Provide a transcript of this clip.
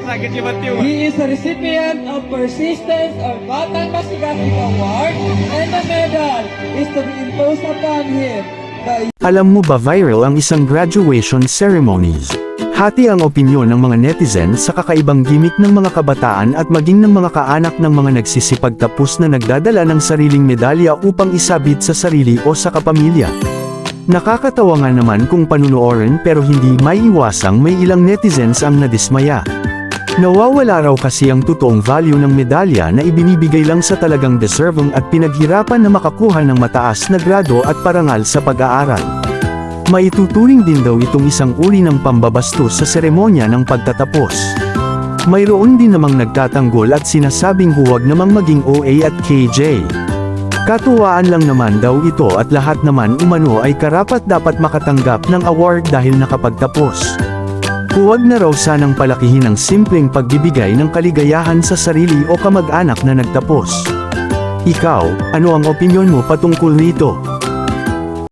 He is a recipient of Persistence of Batang Masigasig Award, and the medal is to be imposed upon him. Alam mo ba viral ang isang graduation ceremonies? Hati ang opinyon ng mga netizen sa kakaibang gimmick ng mga kabataan at maging ng mga kaanak ng mga nagsisipagtapos na nagdadala ng sariling medalya upang isabit sa sarili o sa kapamilya. Nakakatawa nga naman kung panunuorin pero hindi maiiwasang may ilang netizens ang nadismaya. Nawawala raw kasi ang totoong value ng medalya na ibinibigay lang sa talagang deserving at pinaghirapan na makakuha ng mataas na grado at parangal sa pag-aaral. Maituturing din daw itong isang uri ng pambabastos sa seremonya ng pagtatapos. Mayroon din namang nagtatanggol at sinasabing huwag namang maging OA at KJ. Katuwaan lang naman daw ito at lahat naman umano ay karapat-dapat makatanggap ng award dahil nakapagtapos. Huwag na raw sanang palakihin ang simpleng pagbibigay ng kaligayahan sa sarili o kamag-anak na nagtapos. Ikaw, ano ang opinyon mo patungkol nito?